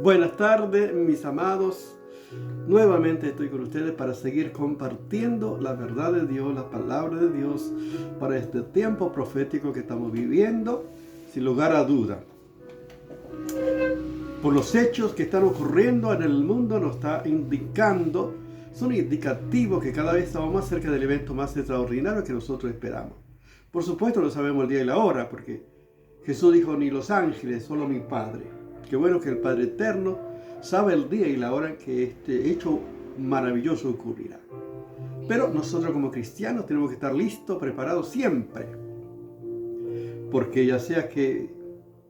Buenas tardes, mis amados. Nuevamente estoy con ustedes para seguir compartiendo la verdad de Dios, la palabra de Dios para este tiempo profético que estamos viviendo, sin lugar a duda. Por los hechos que están ocurriendo en el mundo nos está indicando, son indicativos que cada vez estamos más cerca del evento más extraordinario que nosotros esperamos. Por supuesto no sabemos el día y la hora, porque Jesús dijo, ni los ángeles, solo mi Padre. Qué bueno que el Padre Eterno sabe el día y la hora que este hecho maravilloso ocurrirá. Pero nosotros como cristianos tenemos que estar listos, preparados siempre. Porque ya sea que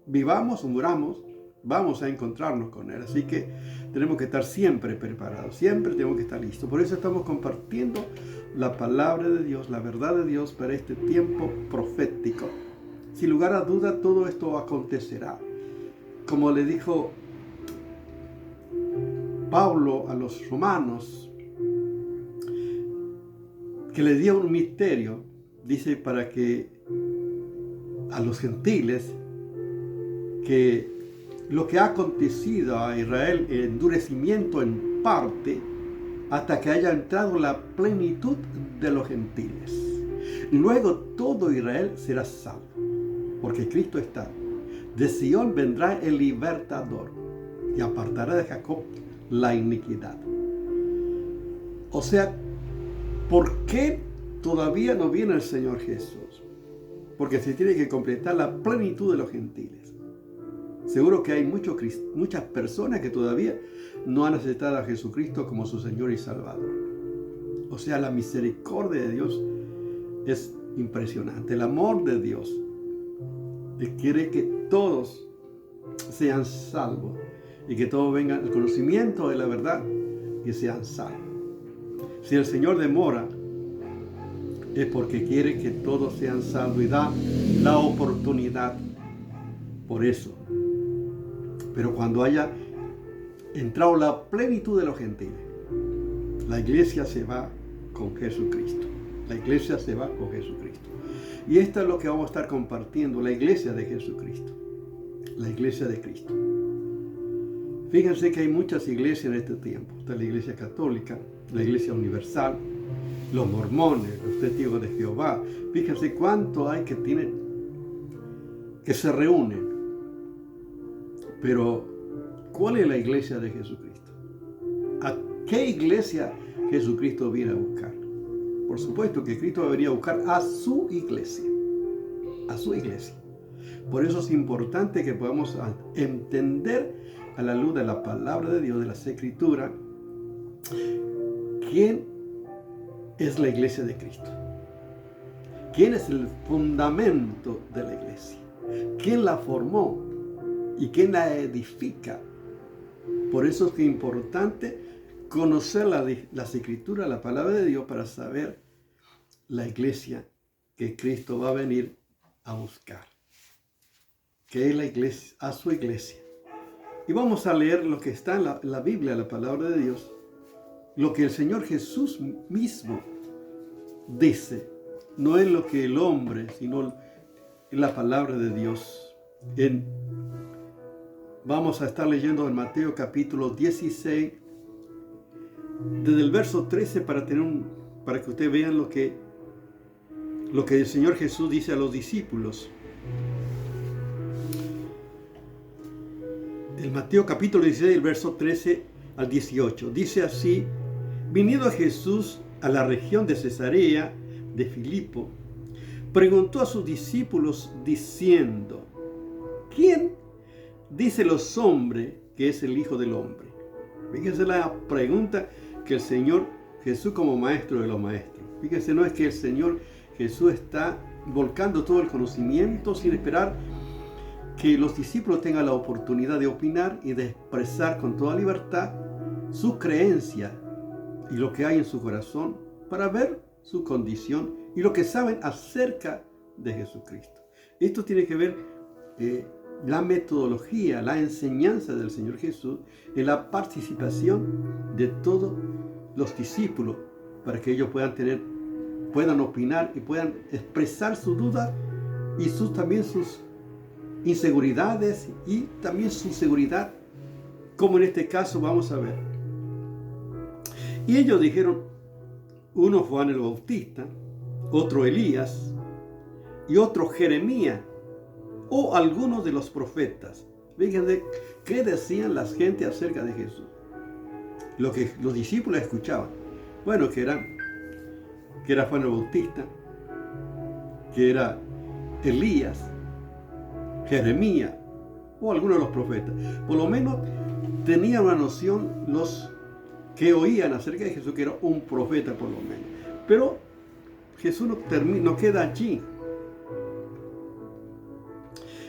vivamos o muramos, vamos a encontrarnos con Él. Así que tenemos que estar siempre preparados, siempre tenemos que estar listos. Por eso estamos compartiendo la palabra de Dios, la verdad de Dios para este tiempo profético. Sin lugar a duda, todo esto acontecerá. Como le dijo Pablo a los romanos, que le dio un misterio, dice, para que a los gentiles, que lo que ha acontecido a Israel, el endurecimiento en parte, hasta que haya entrado la plenitud de los gentiles. Luego todo Israel será salvo, porque Cristo está. De Sion vendrá el libertador y apartará de Jacob la iniquidad. O sea, ¿por qué todavía no viene el Señor Jesús? Porque se tiene que completar la plenitud de los gentiles. Seguro que hay muchas personas que todavía no han aceptado a Jesucristo como su Señor y Salvador. O sea, la misericordia de Dios es impresionante. El amor de Dios quiere que todos sean salvos y que todos vengan al conocimiento de la verdad y sean salvos. Si el Señor demora, es porque quiere que todos sean salvos y da la oportunidad por eso. Pero cuando haya entrado la plenitud de los gentiles, la iglesia se va con Jesucristo. La iglesia se va con Jesucristo. Y esto es lo que vamos a estar compartiendo, la iglesia de Jesucristo. La iglesia de Cristo. Fíjense que hay muchas iglesias en este tiempo. Está la iglesia católica, la iglesia universal, los mormones, los testigos de Jehová. Fíjense cuánto hay que se reúnen. Pero, ¿cuál es la iglesia de Jesucristo? ¿A qué iglesia Jesucristo viene a buscar? Por supuesto que Cristo va a venir a buscar a su iglesia. A su iglesia. Por eso es importante que podamos entender a la luz de la palabra de Dios, de las Escrituras, quién es la iglesia de Cristo. ¿Quién es el fundamento de la iglesia? ¿Quién la formó? ¿Y quién la edifica? Por eso es que es importante conocer las Escrituras, la palabra de Dios, para saber la iglesia que Cristo va a venir a buscar. Que es la iglesia, a su iglesia. Y vamos a leer lo que está en la Biblia, la palabra de Dios. Lo que el Señor Jesús mismo dice. No es lo que el hombre, sino la palabra de Dios. Vamos a estar leyendo en Mateo capítulo 16, desde el verso 13 para que ustedes vean lo que el Señor Jesús dice a los discípulos. El Mateo capítulo 16, el verso 13 al 18. Dice así: viniendo Jesús a la región de Cesarea de Filipo, preguntó a sus discípulos diciendo: ¿quién dice los hombres que es el Hijo del Hombre? Fíjense la pregunta que el Señor Jesús, como maestro de los maestros. Fíjense, no es que el Señor Jesús está volcando todo el conocimiento sin esperar que los discípulos tengan la oportunidad de opinar y de expresar con toda libertad su creencia y lo que hay en su corazón para ver su condición y lo que saben acerca de Jesucristo. Esto tiene que ver la metodología, la enseñanza del Señor Jesús en la participación de todos los discípulos para que ellos puedan opinar y puedan expresar su duda y también sus inseguridades y también su seguridad como en este caso vamos a ver. Y ellos dijeron, uno Juan el Bautista, otro Elías y otro Jeremías o algunos de los profetas. Fíjense qué decían las gente acerca de Jesús. Lo que los discípulos escuchaban. Bueno, que era Juan el Bautista, que era Elías, Jeremías o algunos de los profetas. Por lo menos tenían una noción los que oían acerca de Jesús, que era un profeta por lo menos. Pero Jesús no queda allí.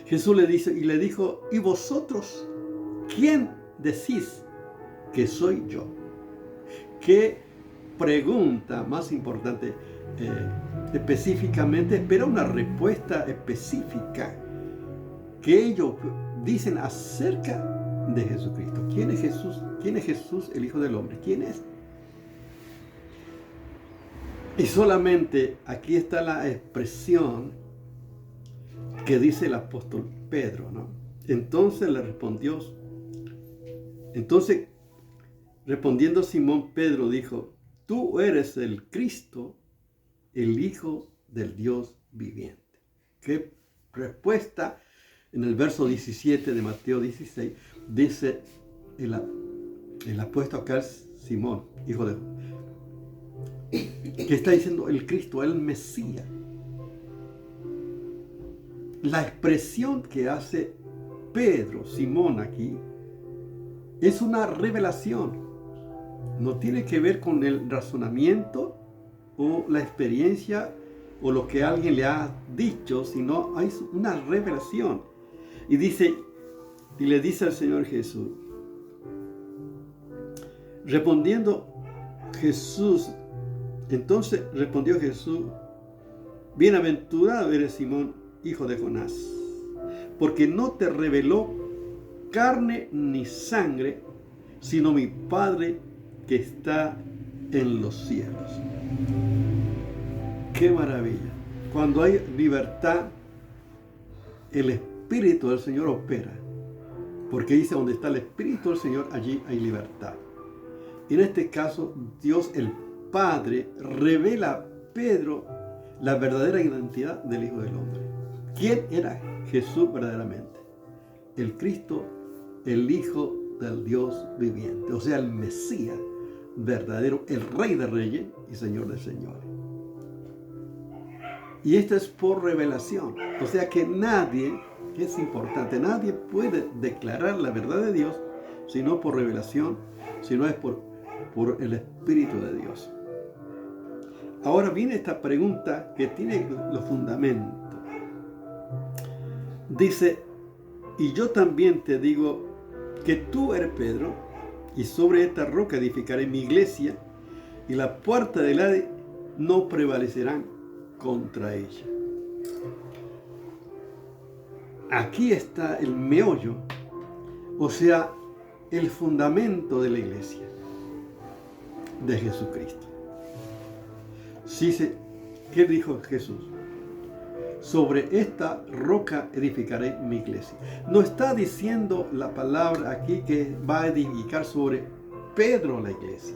Jesús le dijo, ¿y vosotros quién decís que soy yo? Qué pregunta más importante específicamente, espera una respuesta específica que ellos dicen acerca de Jesucristo. ¿Quién es Jesús? ¿Quién es Jesús, el Hijo del Hombre? ¿Quién es? Y solamente aquí está la expresión que dice el apóstol Pedro, ¿no? Entonces respondiendo Simón Pedro dijo, tú eres el Cristo, el Hijo del Dios viviente. Qué respuesta. En el verso 17 de Mateo 16 dice el apóstol acá es Simón, hijo de que está diciendo el Cristo, el Mesías. La expresión que hace Pedro, Simón aquí, es una revelación. No tiene que ver con el razonamiento o la experiencia o lo que alguien le ha dicho, sino hay una revelación. Y le dice al Señor Jesús, entonces respondió Jesús, bienaventurado eres Simón, hijo de Jonás, porque no te reveló carne ni sangre, sino mi Padre que está en los cielos. ¡Qué maravilla! Cuando hay libertad, el Espíritu del Señor opera, porque dice, donde está el Espíritu del Señor, allí hay libertad. Y en este caso, Dios el Padre revela a Pedro la verdadera identidad del Hijo del Hombre. ¿Quién era Jesús verdaderamente? El Cristo, el Hijo del Dios viviente, o sea, el Mesías verdadero, el Rey de Reyes y Señor de Señores. Y esto es por revelación, o sea que nadie, es importante, nadie puede declarar la verdad de Dios sino por revelación, sino es por el Espíritu de Dios. Ahora viene esta pregunta que tiene los fundamentos. Dice, y yo también te digo que tú eres Pedro, y sobre esta roca edificaré mi iglesia, y la puerta del Hades no prevalecerán contra ella. Aquí está el meollo, o sea, el fundamento de la iglesia de Jesucristo. ¿Qué dijo Jesús? Sobre esta roca edificaré mi iglesia. No está diciendo la palabra aquí que va a edificar sobre Pedro la iglesia,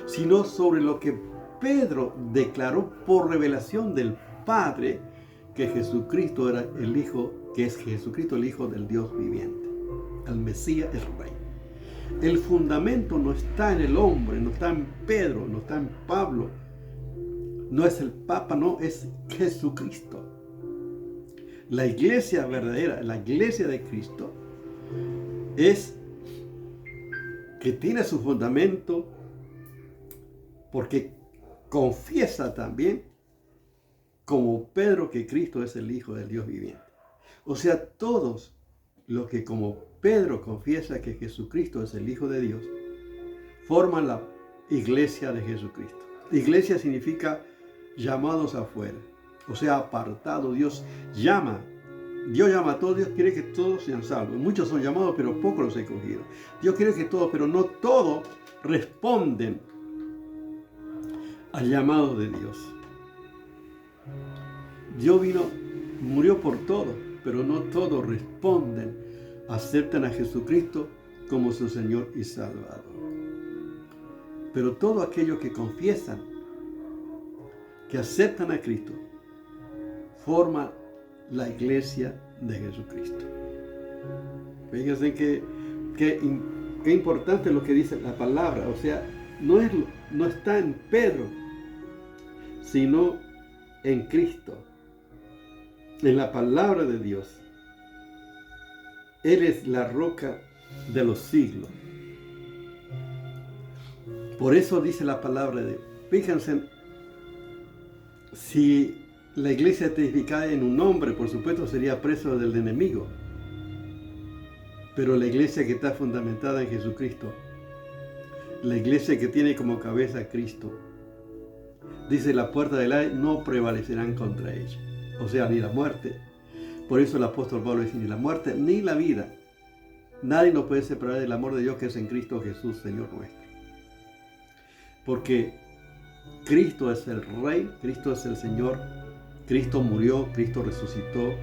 sino sobre lo que Pedro declaró por revelación del Padre, que Jesucristo era el Hijo, que es Jesucristo el Hijo del Dios viviente, el Mesías, el Rey. El fundamento no está en el hombre, no está en Pedro, no está en Pablo, no es el Papa, no, es Jesucristo. La iglesia verdadera, la iglesia de Cristo, es que tiene su fundamento porque confiesa también como Pedro que Cristo es el Hijo del Dios viviente. O sea, todos los que como Pedro confiesa que Jesucristo es el Hijo de Dios, forman la iglesia de Jesucristo. Iglesia significa llamados afuera, o sea, apartado. Dios llama a todos. Dios quiere que todos sean salvos. Muchos son llamados, pero pocos los escogidos. Dios quiere que todos, pero no todos responden al llamado de Dios. Dios murió por todos, pero no todos responden, aceptan a Jesucristo como su Señor y Salvador. Pero todos aquellos que confiesan, que aceptan a Cristo, forman la iglesia de Jesucristo. Fíjense que importante lo que dice la palabra. O sea, no está en Pedro, sino en Cristo, en la palabra de Dios. Él es la roca de los siglos. Por eso dice la palabra de Dios. Fíjense, si la iglesia está edificada en un hombre, por supuesto sería preso del enemigo. Pero la iglesia que está fundamentada en Jesucristo, la iglesia que tiene como cabeza a Cristo, dice, la puerta del Hades no prevalecerán contra ella. O sea, ni la muerte. Por eso el apóstol Pablo dice, ni la muerte ni la vida. Nadie nos puede separar del amor de Dios que es en Cristo Jesús, Señor nuestro. Porque Cristo es el Rey, Cristo es el Señor, Cristo murió, Cristo resucitó.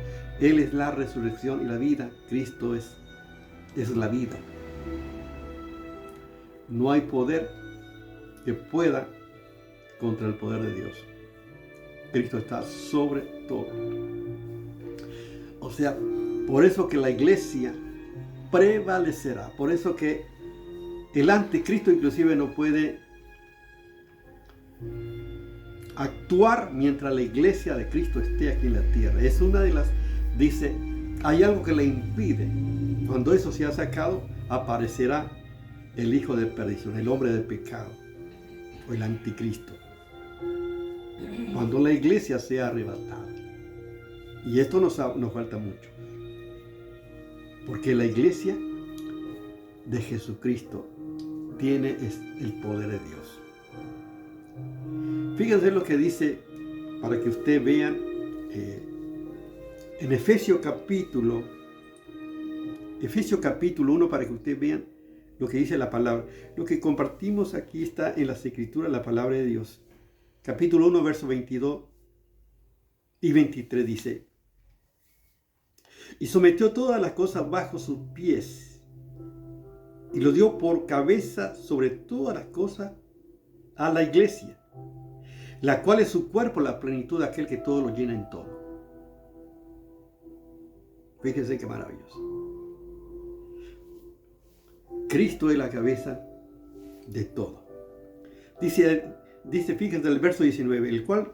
Él es la resurrección y la vida. Cristo es la vida. No hay poder que pueda contra el poder de Dios. Cristo está sobre todo. O sea, por eso que la iglesia prevalecerá. Por eso que el anticristo inclusive no puede actuar mientras la iglesia de Cristo esté aquí en la tierra. Es una de las, dice, hay algo que le impide. Cuando eso se ha sacado, aparecerá el hijo de perdición, el hombre de pecado, o el anticristo. Cuando la iglesia sea arrebatada. Y esto nos falta mucho. Porque la iglesia de Jesucristo tiene el poder de Dios. Fíjense lo que dice, para que ustedes vean, en Efesios capítulo 1, para que ustedes vean lo que dice la palabra. Lo que compartimos aquí está en las Escrituras, la palabra de Dios. Capítulo 1, versos 22 y 23 dice, y sometió todas las cosas bajo sus pies, y lo dio por cabeza sobre todas las cosas a la iglesia, la cual es su cuerpo, la plenitud de aquel que todo lo llena en todo. Fíjense qué maravilloso. Cristo es la cabeza de todo. Dice, fíjense el verso 19, el cual,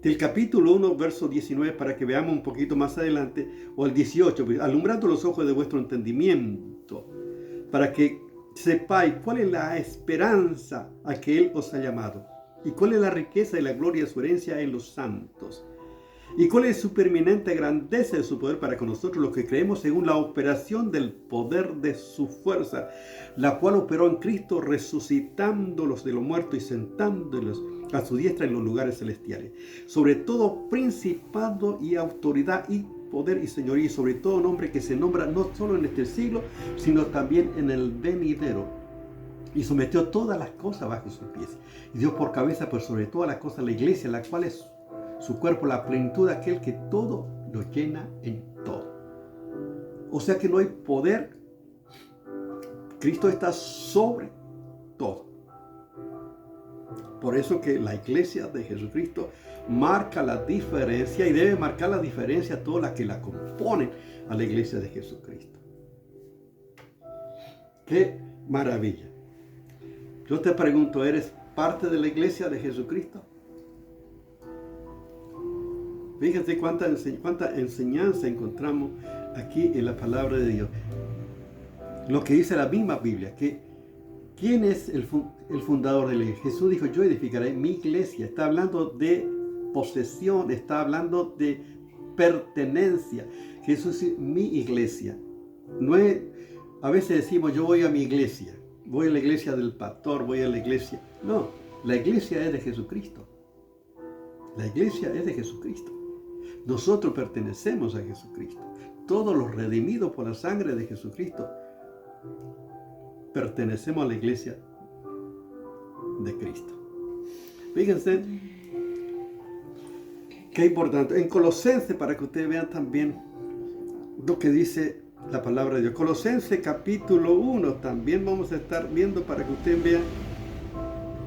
del capítulo 1, verso 19, para que veamos un poquito más adelante, o el 18, alumbrando los ojos de vuestro entendimiento, para que sepáis cuál es la esperanza a que Él os ha llamado, y cuál es la riqueza y la gloria de su herencia en los santos, y cuál es su permanente grandeza de su poder para con nosotros los que creemos, según la operación del poder de su fuerza, la cual operó en Cristo, resucitándolos de los muertos y sentándolos a su diestra en los lugares celestiales, sobre todo principado y autoridad y poder y señoría, y sobre todo nombre que se nombra no solo en este siglo, sino también en el venidero. Y sometió todas las cosas bajo sus pies, y dio por cabeza por sobre todas las cosas la iglesia, la cual es su cuerpo, la plenitud de aquel que todo lo llena en todo. O sea que no hay poder. Cristo está sobre todo. Por eso que la iglesia de Jesucristo marca la diferencia, y debe marcar la diferencia a todas las que la componen a la iglesia de Jesucristo. ¡Qué maravilla! Yo te pregunto, ¿eres parte de la iglesia de Jesucristo? Fíjate cuánta enseñanza encontramos aquí en la palabra de Dios. Lo que dice la misma Biblia, que ¿quién es el fundador de la iglesia? Jesús dijo, yo edificaré mi iglesia. Está hablando de posesión, está hablando de pertenencia. Jesús es mi iglesia. No es, a veces decimos, yo voy a mi iglesia, voy a la iglesia del pastor, voy a la iglesia. No, la iglesia es de Jesucristo. La iglesia es de Jesucristo. Nosotros pertenecemos a Jesucristo. Todos los redimidos por la sangre de Jesucristo pertenecemos a la iglesia de Cristo. Fíjense qué importante. En Colosenses, para que ustedes vean también lo que dice la palabra de Dios. Colosenses capítulo 1 también vamos a estar viendo para que ustedes vean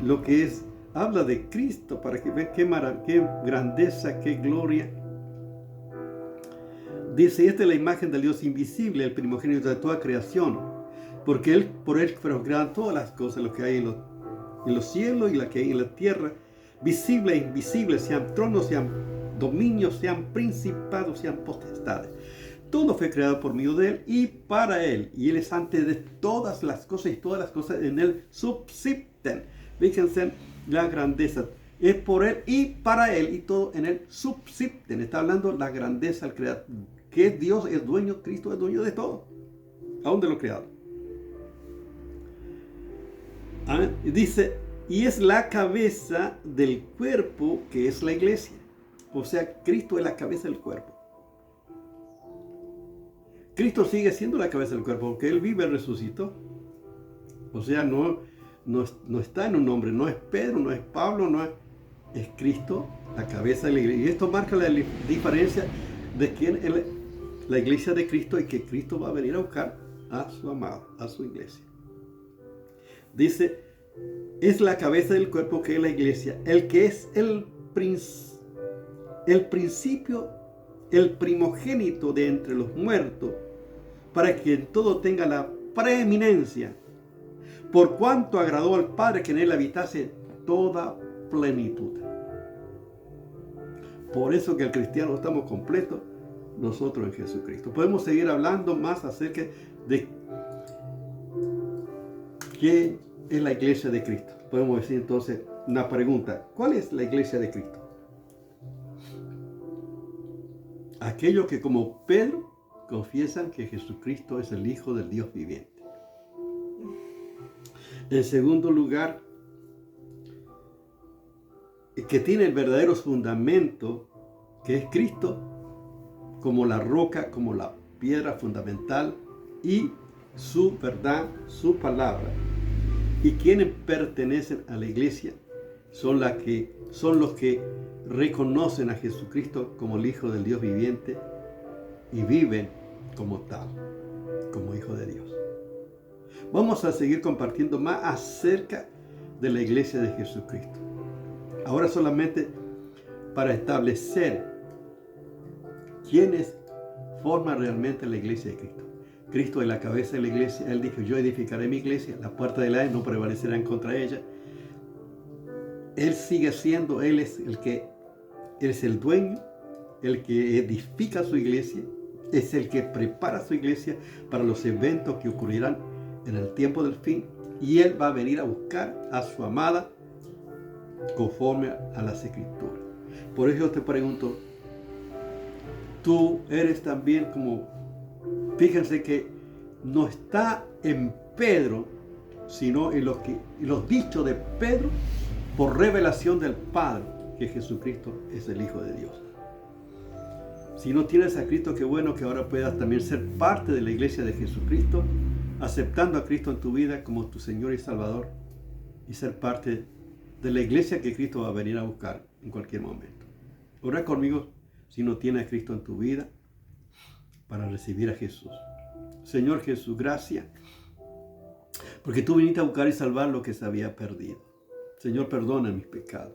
lo que es. Habla de Cristo para que vean qué grandeza, qué gloria. Dice, esta es la imagen del Dios invisible, el primogénito de toda creación, porque por él fueron creadas todas las cosas, lo que hay en los cielos y lo que hay en la tierra, visible e invisible, sean tronos, sean dominios, sean principados, sean potestades. Todo fue creado por medio de él y para él. Y él es antes de todas las cosas y todas las cosas en él subsisten. Fíjense la grandeza. Es por él y para él y todo en él subsisten. Está hablando la grandeza al creador. Que Dios es dueño, Cristo es dueño de todo. Aún de lo creado. Dice, y es la cabeza del cuerpo que es la iglesia. O sea, Cristo es la cabeza del cuerpo. Cristo sigue siendo la cabeza del cuerpo porque Él vive y resucitó. O sea, no está en un hombre, no es Pedro, no es Pablo, es Cristo, la cabeza de la iglesia. Y esto marca la diferencia de quién es la iglesia de Cristo y que Cristo va a venir a buscar a su amado, a su iglesia. Dice, es la cabeza del cuerpo que es la iglesia, el que es el principio, el primogénito de entre los muertos, para que en todo tenga la preeminencia, por cuanto agradó al Padre que en él habitase toda plenitud. Por eso que el cristiano estamos completos nosotros en Jesucristo. Podemos seguir hablando más acerca de qué es la iglesia de Cristo. Podemos decir entonces una pregunta: ¿cuál es la iglesia de Cristo? Aquellos que como Pedro confiesan que Jesucristo es el Hijo del Dios viviente. En segundo lugar, que tiene el verdadero fundamento, que es Cristo, como la roca, como la piedra fundamental, y su verdad, su palabra. Y quienes pertenecen a la iglesia son los que reconocen a Jesucristo como el Hijo del Dios viviente y viven como tal, como Hijo de Dios. Vamos a seguir compartiendo más acerca de la iglesia de Jesucristo. Ahora solamente para establecer quiénes forman realmente la iglesia de Cristo. Cristo es la cabeza de la iglesia. Él dijo, yo edificaré mi iglesia, la puerta del Hades no prevalecerán contra ella. Él sigue siendo, Él es el dueño, el que edifica su iglesia, es el que prepara su iglesia para los eventos que ocurrirán en el tiempo del fin, y Él va a venir a buscar a su amada conforme a las Escrituras. Por eso yo te pregunto, tú eres también como, fíjense que no está en Pedro, sino en los dichos de Pedro por revelación del Padre, que Jesucristo es el Hijo de Dios. Si no tienes a Cristo, qué bueno que ahora puedas también ser parte de la iglesia de Jesucristo, aceptando a Cristo en tu vida como tu Señor y Salvador, y ser parte de la iglesia que Cristo va a venir a buscar en cualquier momento. Ora conmigo si no tienes a Cristo en tu vida para recibir a Jesús. Señor Jesús, gracias, porque tú viniste a buscar y salvar lo que se había perdido. Señor, perdona mis pecados.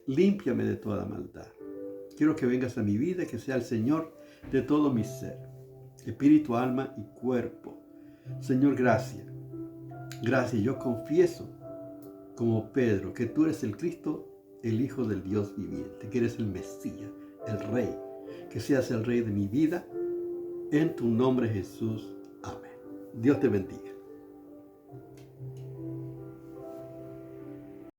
Límpiame de toda maldad. Quiero que vengas a mi vida y que sea el Señor de todo mi ser, espíritu, alma y cuerpo. Señor, gracias. Gracias. Yo confieso, como Pedro, que tú eres el Cristo, el Hijo del Dios viviente, que eres el Mesías, el Rey. Que seas el Rey de mi vida. En tu nombre, Jesús. Amén. Dios te bendiga.